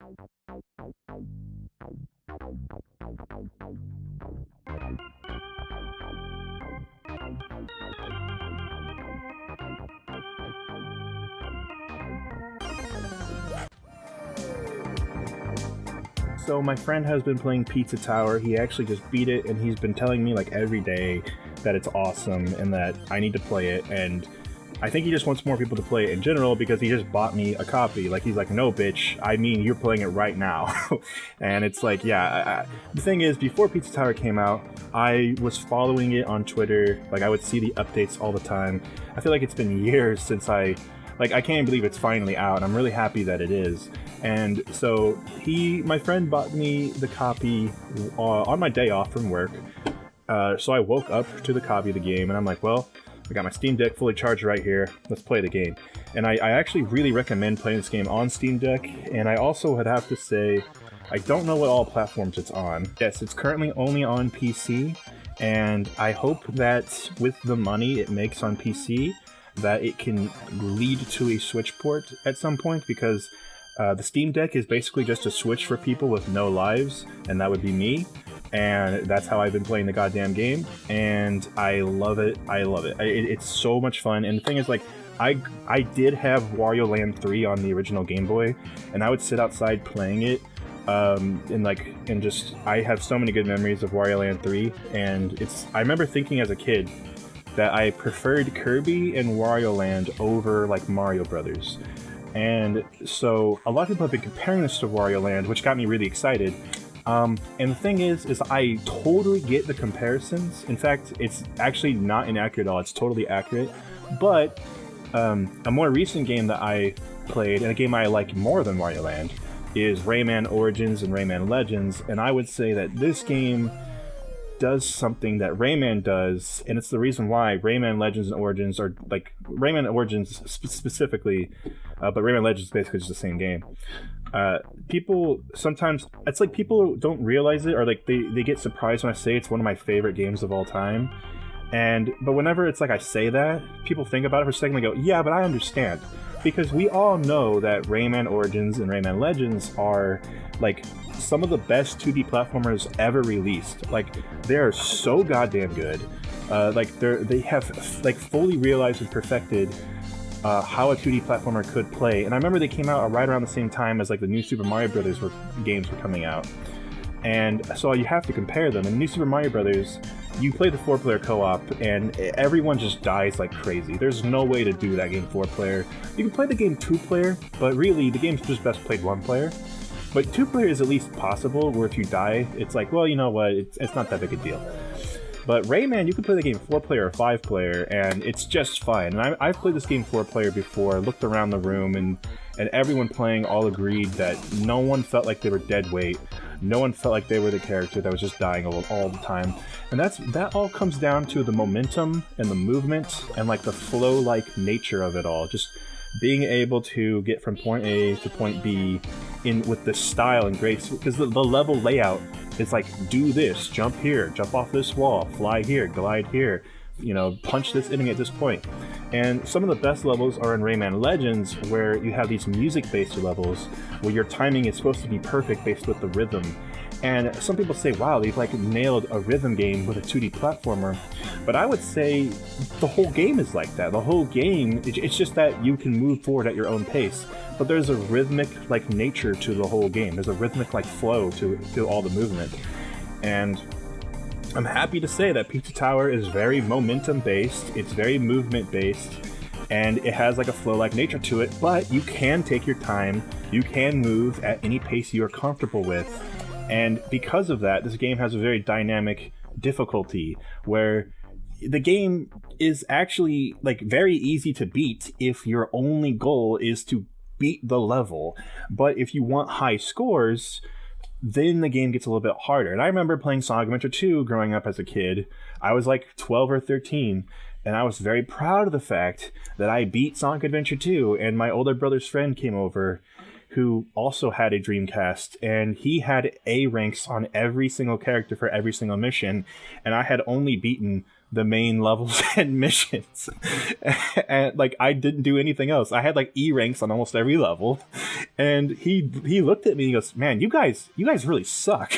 So my friend has been playing Pizza Tower. He actually just beat it, and he's been telling me like every day that it's awesome and that I need to play it. And I think he just wants more people to play it in general because he just bought me a copy. Like, he's like, no, bitch, I mean, you're playing it right now. And it's like, yeah, the thing is, before Pizza Tower came out, I was following it on Twitter. Like, I would see the updates all the time. I feel like it's been years since I can't believe it's finally out. I'm really happy that it is. And so my friend bought me the copy on my day off from work. So I woke up to the copy of the game, and I'm like, well, I got my Steam Deck fully charged right here. Let's play the game. And I actually really recommend playing this game on Steam Deck. And I also would have to say, I don't know what all platforms it's on. Yes, it's currently only on PC. And I hope that with the money it makes on PC, that it can lead to a Switch port at some point, because the Steam Deck is basically just a Switch for people with no lives, and that would be me. And that's how I've been playing the goddamn game, and I love it. I love it. It's so much fun. And the thing is, like, I did have Wario Land 3 on the original Game Boy, and I would sit outside playing it, and just I have so many good memories of Wario Land 3. And I remember thinking as a kid that I preferred Kirby and Wario Land over like Mario Brothers. And so a lot of people have been comparing this to Wario Land, which got me really excited. And the thing is I totally get the comparisons. In fact, it's actually not inaccurate at all. It's totally accurate. But a more recent game that I played, and a game I like more than Wario Land, is Rayman Origins and Rayman Legends. And I would say that this game does something that Rayman does, and it's the reason why Rayman Legends and Origins are like Rayman Origins specifically, but Rayman Legends is basically just the same game. People sometimes, it's like people don't realize it, or like they get surprised when I say it's one of my favorite games of all time. But whenever it's like I say that, people think about it for a second and go, yeah, but I understand. Because we all know that Rayman Origins and Rayman Legends are like some of the best 2D platformers ever released. Like, they're so goddamn good. They have like fully realized and perfected how a 2D platformer could play. And I remember they came out right around the same time as like the new Super Mario Brothers games were coming out. And so you have to compare them. In New Super Mario Brothers, you play the 4-player co-op, and everyone just dies like crazy. There's no way to do that game 4-player. You can play the game 2-player, but really, the game's just best played 1-player. But 2-player is at least possible, where if you die, it's like, well, you know what, it's not that big a deal. But Rayman, you can play the game 4-player or 5-player, and it's just fine. And I've played this game 4-player before, looked around the room, and everyone playing all agreed that no one felt like they were dead weight. No one felt like they were the character that was just dying all the time. And that all comes down to the momentum and the movement and like the flow-like nature of it all. Just being able to get from point A to point B with the style and grace, because the level layout is like, do this, jump here, jump off this wall, fly here, glide here, punch this enemy at this point. And some of the best levels are in Rayman Legends, where you have these music-based levels where your timing is supposed to be perfect based with the rhythm. And some people say, wow, they've like nailed a rhythm game with a 2D platformer. But I would say the whole game is like that. The whole game, it's just that you can move forward at your own pace. But there's a rhythmic like nature to the whole game. There's a rhythmic like flow to all the movement. And I'm happy to say that Pizza Tower is very momentum-based, it's very movement-based, and it has like a flow-like nature to it, but you can take your time, you can move at any pace you're comfortable with. And because of that, this game has a very dynamic difficulty, where the game is actually like very easy to beat if your only goal is to beat the level. But if you want high scores, then the game gets a little bit harder. And I remember playing Sonic Adventure 2 growing up as a kid. I was like 12 or 13, and I was very proud of the fact that I beat Sonic Adventure 2, and my older brother's friend came over who also had a Dreamcast, and he had A ranks on every single character for every single mission, and I had only beaten the main levels and missions. And like I didn't do anything else. I had like E ranks on almost every level. And he looked at me and he goes, "Man, you guys really suck."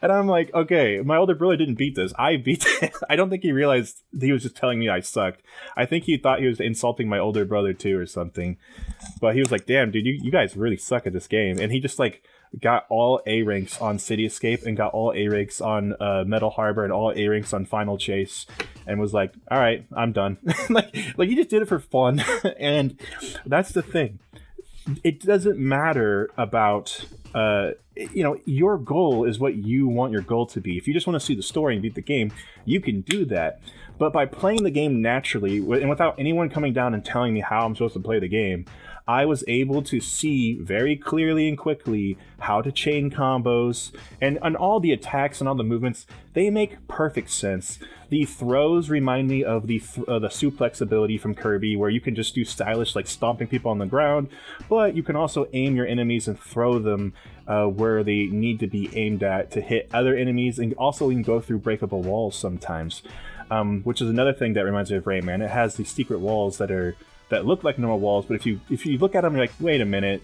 And I'm like, okay, my older brother didn't beat this. I beat it. I don't think he realized he was just telling me I sucked. I think he thought he was insulting my older brother too or something. But he was like, "Damn, dude, you guys really suck at this game." And he just like got all A ranks on City Escape and got all A ranks on Metal Harbor and all A ranks on Final Chase, and was like, "All right, I'm done." like he just did it for fun. And that's the thing. It doesn't matter about your goal is what you want your goal to be. If you just want to see the story and beat the game, you can do that. But by playing the game naturally and without anyone coming down and telling me how I'm supposed to play the game, I was able to see very clearly and quickly how to chain combos, and all the attacks and all the movements, they make perfect sense. The throws remind me of the suplex ability from Kirby, where you can just do stylish like stomping people on the ground, but you can also aim your enemies and throw them where they need to be aimed at to hit other enemies, and also you can go through breakable walls sometimes, which is another thing that reminds me of Rayman. It has these secret walls that look like normal walls, but if you look at them, you're like, wait a minute,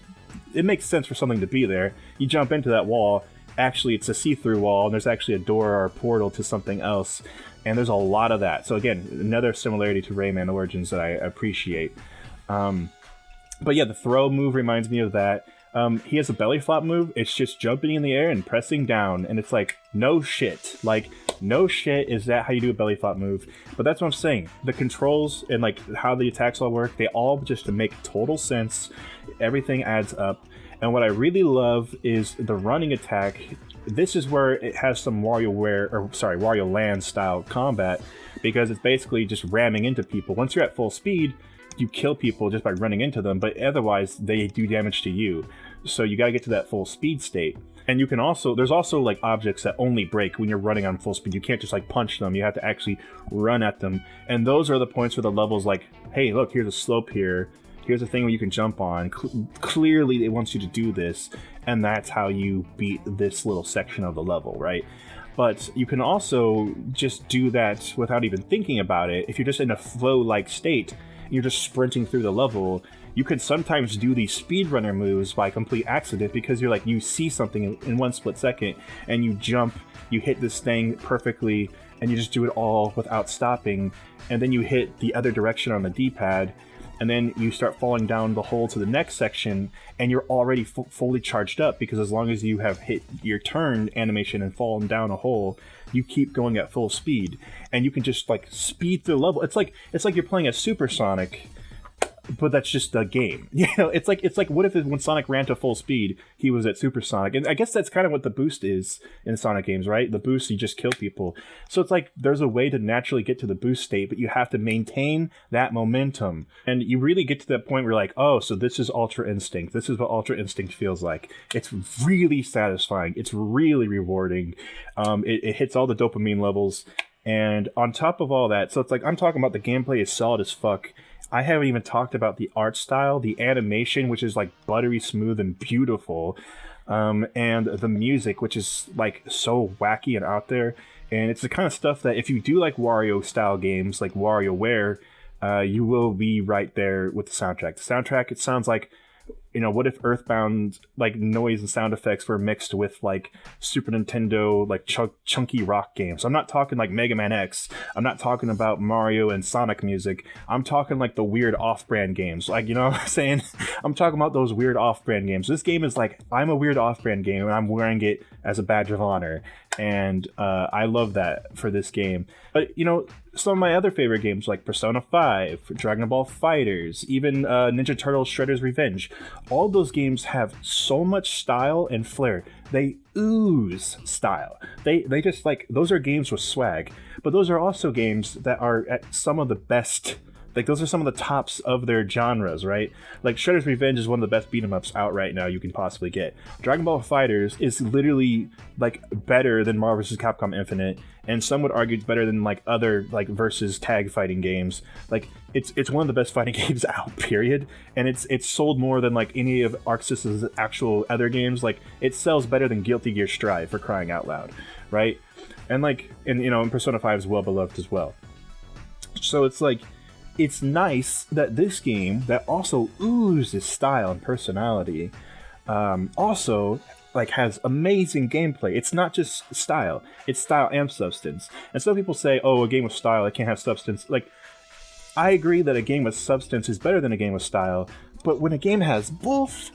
it makes sense for something to be there. You jump into that wall, actually it's a see-through wall, and there's actually a door or a portal to something else, and there's a lot of that. So again, another similarity to Rayman Origins that I appreciate. But yeah, the throw move reminds me of that. He has a belly flop move. It's just jumping in the air and pressing down, and it's like, no shit. Like, no shit, is that how you do a belly flop move? But that's what I'm saying. The controls and like how the attacks all work, they all just make total sense. Everything adds up. And what I really love is the running attack. This is where it has some Wario Land style combat, because it's basically just ramming into people. Once you're at full speed, you kill people just by running into them, but otherwise they do damage to you. So you gotta get to that full speed state. And you can also, there's also like objects that only break when you're running on full speed. You can't just like punch them, you have to actually run at them. And those are the points where the level's like, hey, look, here's a slope here. Here's a thing where you can jump on. Clearly it wants you to do this, and that's how you beat this little section of the level, right? But you can also just do that without even thinking about it. If you're just in a flow-like state, you're just sprinting through the level, you can sometimes do these speedrunner moves by complete accident, because you're like, you see something in one split second and you jump, you hit this thing perfectly, and you just do it all without stopping, and then you hit the other direction on the D-pad, and then you start falling down the hole to the next section, and you're already fully charged up, because as long as you have hit your turn animation and fallen down a hole, you keep going at full speed, and you can just like speed through the level. It's like you're playing a Supersonic, but that's just a game. You know, it's like what if when Sonic ran to full speed, he was at Supersonic? And I guess that's kind of what the boost is in Sonic games, right? The boost, you just kill people. So it's like there's a way to naturally get to the boost state, but you have to maintain that momentum. And you really get to that point where you're like, oh, so this is Ultra Instinct. This is what Ultra Instinct feels like. It's really satisfying. It's really rewarding. It hits all the dopamine levels. And on top of all that, so it's like, I'm talking about the gameplay is solid as fuck. I haven't even talked about the art style, the animation, which is like buttery smooth and beautiful, and the music, which is like so wacky and out there. And it's the kind of stuff that if you do like Wario style games, like WarioWare, you will be right there with the soundtrack. The soundtrack, it sounds like, you know, what if Earthbound like noise and sound effects were mixed with like Super Nintendo like chunky rock games? I'm not talking like Mega Man X. I'm not talking about Mario and Sonic music. I'm talking like the weird off-brand games. Like, you know what I'm saying? I'm talking about those weird off-brand games. This game is like, I'm a weird off-brand game and I'm wearing it as a badge of honor. And I love that for this game. But, you know, some of my other favorite games like Persona 5, Dragon Ball FighterZ, even Ninja Turtles Shredder's Revenge, all those games have so much style and flair. They ooze style. They just like, those are games with swag, but those are also games that are at some of the best. Like, those are some of the tops of their genres, right? Like, Shredder's Revenge is one of the best beat-em-ups out right now you can possibly get. Dragon Ball FighterZ is literally, like, better than Marvel vs. Capcom Infinite, and some would argue it's better than, like, other, like, versus tag fighting games. Like, it's one of the best fighting games out, period. And it's sold more than, like, any of Arc System's actual other games. Like, it sells better than Guilty Gear Strive, for crying out loud, right? and and Persona 5 is well beloved as well. So it's like, it's nice that this game that also oozes style and personality, also like has amazing gameplay. It's not just style; it's style and substance. And some people say, "Oh, a game with style, it can't have substance." Like, I agree that a game with substance is better than a game with style, but when a game has both,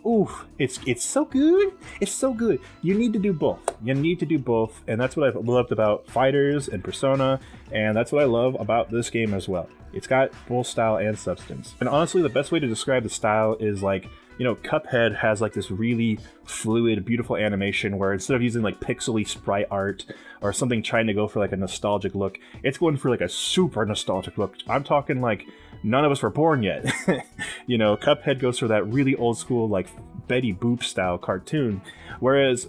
ooh, it's so good. It's so good. You need to do both. You need to do both, and that's what I've loved about Fighters and Persona, and that's what I love about this game as well. It's got both style and substance. And honestly, the best way to describe the style is like, Cuphead has like this really fluid, beautiful animation where instead of using like pixely sprite art or something trying to go for like a nostalgic look, it's going for like a super nostalgic look. I'm talking like none of us were born yet. Cuphead goes for that really old school like Betty Boop style cartoon, whereas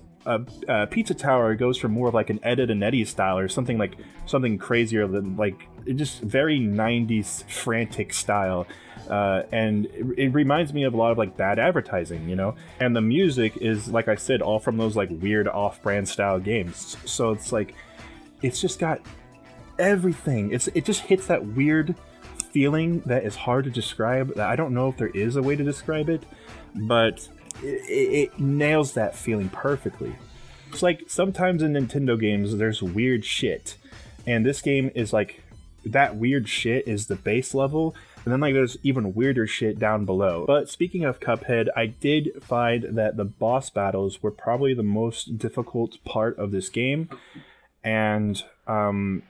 Pizza Tower goes for more of like an Ed, Edd n Eddy style or something crazier than like just very 90s frantic style. And it reminds me of a lot of like bad advertising, and the music is, like I said, all from those like weird off-brand style games. So it's like, it's just got everything. It just hits that weird feeling that is hard to describe. That I don't know if there is a way to describe it, but it nails that feeling perfectly. It's like sometimes in Nintendo games there's weird shit, and this game is like, that weird shit is the base level, and then like there's even weirder shit down below. But speaking of Cuphead, I did find that the boss battles were probably the most difficult part of this game, and I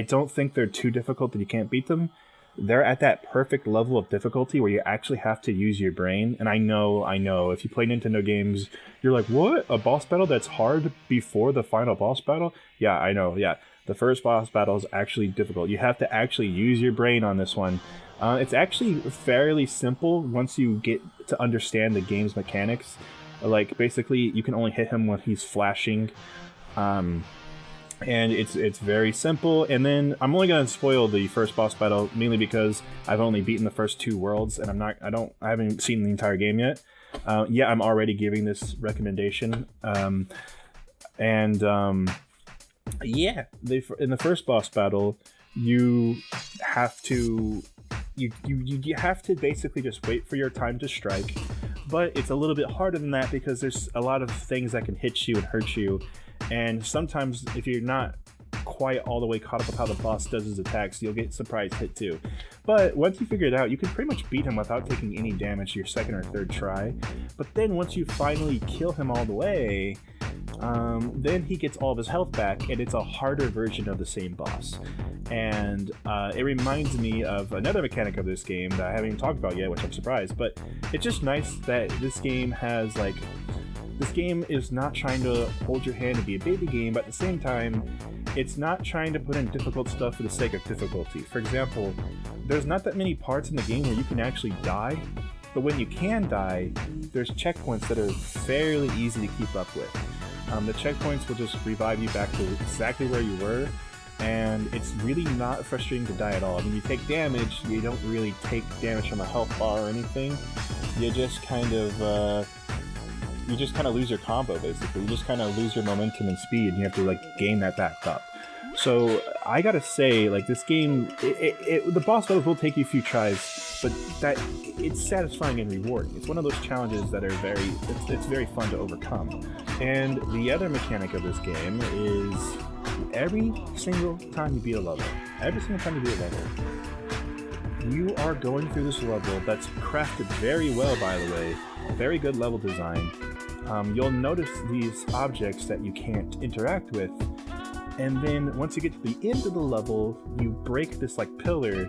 don't think they're too difficult that you can't beat them. They're at that perfect level of difficulty where you actually have to use your brain. And I know, if you play Nintendo games, you're like, what? A boss battle that's hard before the final boss battle? Yeah, I know, yeah. The first boss battle is actually difficult. You have to actually use your brain on this one. It's actually fairly simple once you get to understand the game's mechanics. Like, basically, you can only hit him when he's flashing. And it's very simple. And then I'm only gonna spoil the first boss battle mainly because I've only beaten the first two worlds, and I haven't seen the entire game yet. I'm already giving this recommendation. In the first boss battle, you have to basically just wait for your time to strike. But it's a little bit harder than that because there's a lot of things that can hit you and hurt you. And sometimes if you're not quite all the way caught up with how the boss does his attacks, you'll get surprise hit too. But once you figure it out, you can pretty much beat him without taking any damage your second or third try. But then once you finally kill him all the way, then he gets all of his health back, and it's a harder version of the same boss. And it reminds me of another mechanic of this game that I haven't even talked about yet, which I'm surprised. But it's just nice that this game has like, this game is not trying to hold your hand and be a baby game, but at the same time, it's not trying to put in difficult stuff for the sake of difficulty. For example, there's not that many parts in the game where you can actually die, but when you can die, there's checkpoints that are fairly easy to keep up with. The checkpoints will just revive you back to exactly where you were, and it's really not frustrating to die at all. I mean, you take damage, you don't really take damage from a health bar or anything. You just kind of lose your combo, basically. You just kind of lose your momentum and speed, and you have to like gain that back up. So I gotta say, like, this game, the boss battles will take you a few tries, but it's satisfying and rewarding. It's one of those challenges that are it's very fun to overcome. And the other mechanic of this game is every single time you beat a level, you are going through this level that's crafted very well, by the way, very good level design. You'll notice these objects that you can't interact with, and then once you get to the end of the level, you break this like pillar,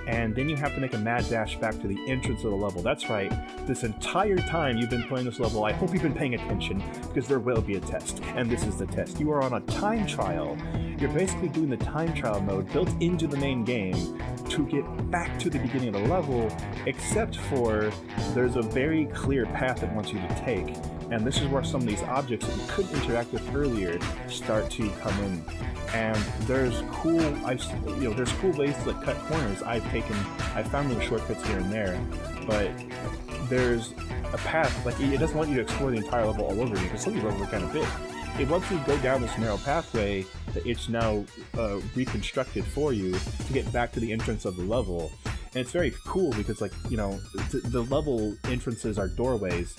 and then you have to make a mad dash back to the entrance of the level. That's right, this entire time you've been playing this level, I hope you've been paying attention, because there will be a test, and this is the test. You are on a time trial. You're basically doing the time trial mode built into the main game to get back to the beginning of the level, except for there's a very clear path it wants you to take. And this is where some of these objects that you couldn't interact with earlier start to come in. And there's cool ways to like cut corners. I found little shortcuts here and there, but there's a path, like it doesn't want you to explore the entire level all over again, because some of these levels are kind of big. once you go down this narrow pathway, it's now reconstructed for you to get back to the entrance of the level. And it's very cool because, like, you know, the level entrances are doorways.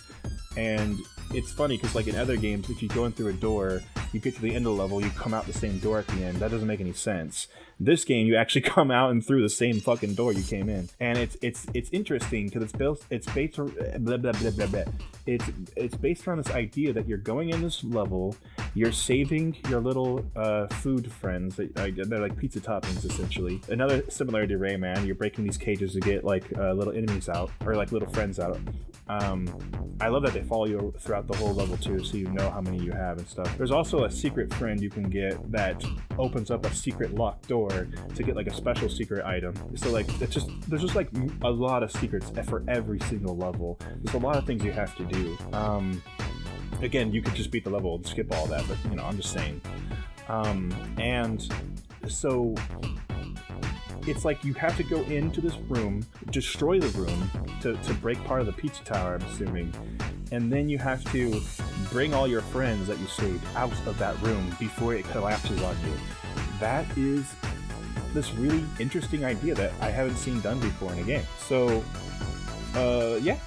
And it's funny because, like, in other games, if you go in through a door, you get to the end of the level, you come out the same door at the end. That doesn't make any sense. This game, you actually come out and through the same fucking door you came in, and it's interesting because it's based on blah, blah, blah, blah, blah. It's based around this idea that you're going in this level, you're saving your little food friends. They're like pizza toppings essentially. Another similarity to Rayman, you're breaking these cages to get like little enemies out or like little friends out. I love that they follow you throughout the whole level too, so you know how many you have and stuff. There's also a secret friend you can get that opens up a secret locked door to get like a special secret item. So like there's just like a lot of secrets for every single level. There's a lot of things you have to do. Again, you could just beat the level and skip all that, but you know, I'm just saying. And so it's like you have to go into this room, destroy the room to break part of the pizza tower, I'm assuming. And then you have to bring all your friends that you saved out of that room before it collapses on you. That is this really interesting idea that I haven't seen done before in a game. So, yeah.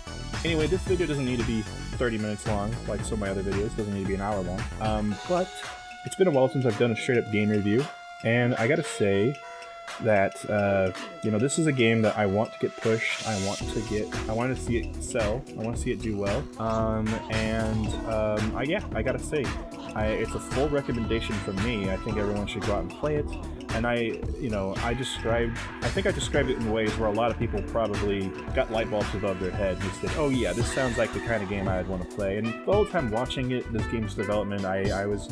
Anyway, this video doesn't need to be 30 minutes long, like some of my other videos. It doesn't need to be an hour long. But it's been a while since I've done a straight-up game review, and I gotta say that, you know, this is a game that I want to get pushed. I want to see it sell. I want to see it do well. Yeah, I gotta say, it's a full recommendation from me. I think everyone should go out and play it. And I think I described it in ways where a lot of people probably got light bulbs above their head and said, oh yeah, this sounds like the kind of game I'd want to play. And the whole time watching it, this game's development, I was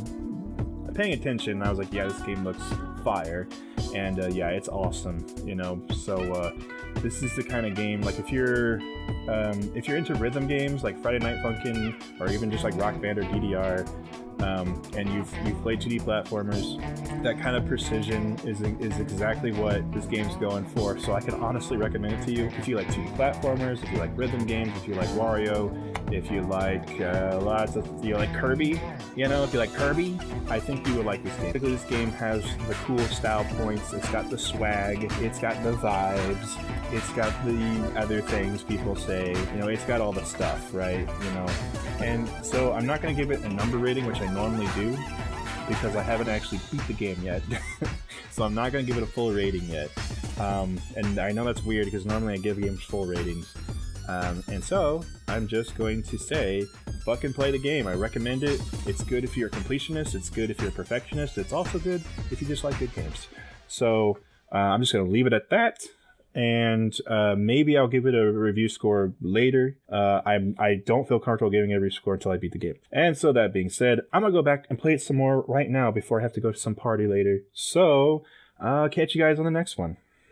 paying attention, and I was like, yeah, this game looks fire. And yeah, it's awesome, you know. So this is the kind of game, like if you're into rhythm games like Friday Night Funkin' or even just like Rock Band or DDR, and you've played 2D platformers, that kind of precision is exactly what this game's going for. So I can honestly recommend it to you if you like 2D platformers, if you like rhythm games, if you like Wario, if you like you like Kirby, you know, if you like Kirby, I think you would like this game. Basically, this game has the cool style points, it's got the swag, it's got the vibes, it's got the other things people say, you know, it's got all the stuff, right, you know. And so I'm not going to give it a number rating, which I normally do, because I haven't actually beat the game yet. So I'm not going to give it a full rating yet. And I know that's weird because normally I give games full ratings. And so I'm just going to say, fucking play the game. I recommend it. It's good if you're a completionist. It's good if you're a perfectionist. It's also good if you just like good games. So I'm just going to leave it at that. And maybe I'll give it a review score later. I don't feel comfortable giving it a review score until I beat the game. And so that being said, I'm going to go back and play it some more right now before I have to go to some party later. So I'll catch you guys on the next one.